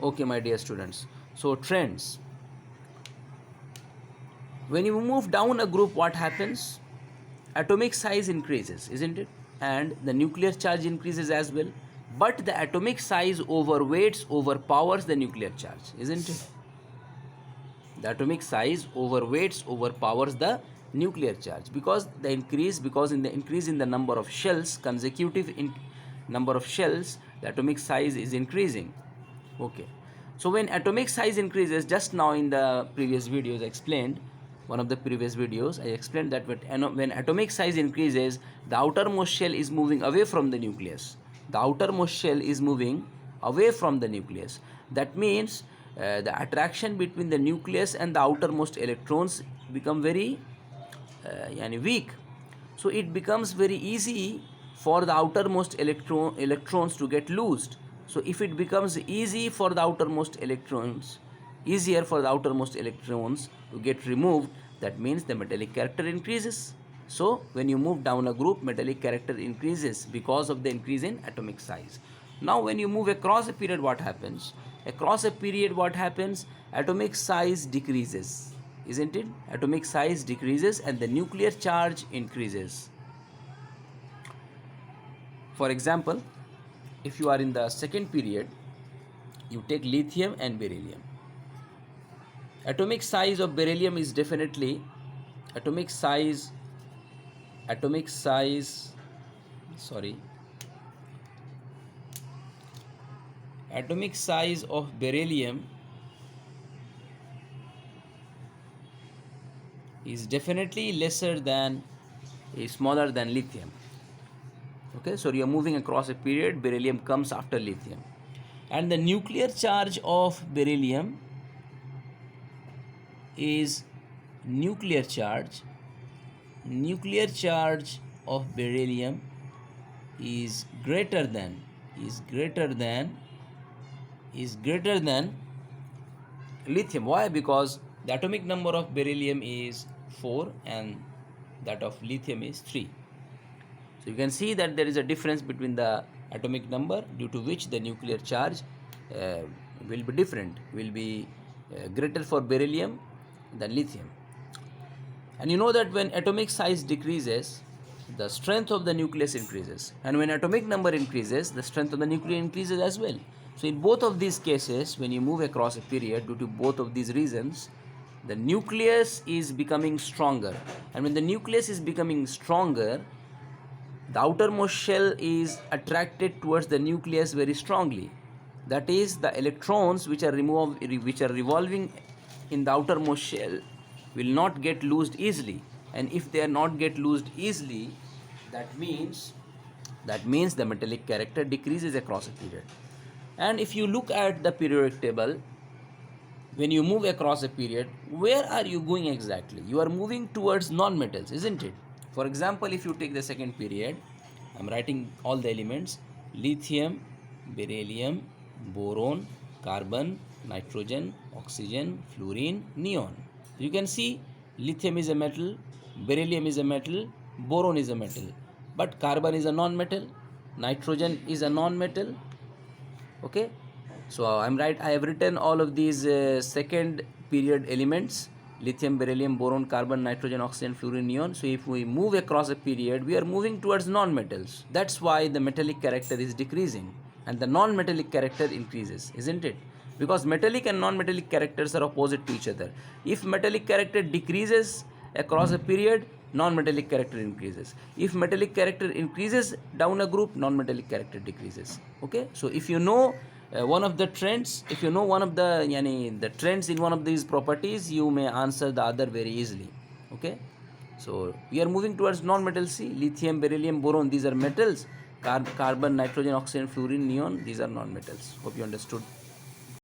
Okay, my dear students. So trends. When you move down a group, what happens? Atomic size increases, isn't it? And the nuclear charge increases as well. But the atomic size overpowers the nuclear charge, isn't it? The atomic size overpowers the nuclear charge because in the increase in the number of shells, number of shells, the atomic size is increasing. Okay. So when atomic size increases, just now in the previous videos I explained, one of the previous videos I explained that when atomic size increases, the outermost shell is moving away from the nucleus. The outermost shell is moving away from the nucleus. That means the attraction between the nucleus and the outermost electrons become very weak. So it becomes very easy for the outermost electrons to get loosed. So if it becomes easier for the outermost electrons to get removed, that means the metallic character increases. So when you move down a group, metallic character increases because of the increase in atomic size. Now when you move across a period, what happens? Atomic size decreases, isn't it? Atomic size decreases and the nuclear charge increases. For example, if you are in the second period, you take lithium and beryllium. Atomic size of beryllium is definitely atomic size of beryllium is definitely smaller than lithium. Okay, so you are moving across a period, beryllium comes after lithium, and the nuclear charge of beryllium is greater than lithium. Why? Because the atomic number of beryllium is 4 and that of lithium is 3. So you can see that there is a difference between the atomic number, due to which the nuclear charge will be greater for beryllium than lithium. And you know that when atomic size decreases, the strength of the nucleus increases, and when atomic number increases, the strength of the nucleus increases as well. So in both of these cases, when you move across a period, due to both of these reasons, the nucleus is becoming stronger, and when the nucleus is becoming stronger, the outermost shell is attracted towards the nucleus very strongly. That is, the electrons which are revolving in the outermost shell will not get loosed easily, and if they are not get loosed easily, that means the metallic character decreases across a period. And if you look at the periodic table, when you move across a period, where are you going exactly? You are moving towards non-metals, isn't it? For example, if you take the second period, I'm writing all the elements: lithium, beryllium, boron, carbon, nitrogen, oxygen, fluorine, neon. You can see lithium is a metal, beryllium is a metal, boron is a metal, but carbon is a non-metal, nitrogen is a non-metal. Okay, so I have written all of these second period elements: lithium, beryllium, boron, carbon, nitrogen, oxygen, fluorine, neon. So if we move across a period, we are moving towards non-metals. That's why the metallic character is decreasing and the non-metallic character increases, isn't it? Because metallic and non-metallic characters are opposite to each other. If metallic character decreases across a period, non-metallic character increases. If metallic character increases down a group, non-metallic character decreases. Okay, so if you know one of the trends, if you know one of the trends in one of these properties, you may answer the other very easily. Okay, so we are moving towards non-metals. See, lithium, beryllium, boron, these are metals. Carbon, nitrogen, oxygen, fluorine, neon, these are non-metals. Hope you understood.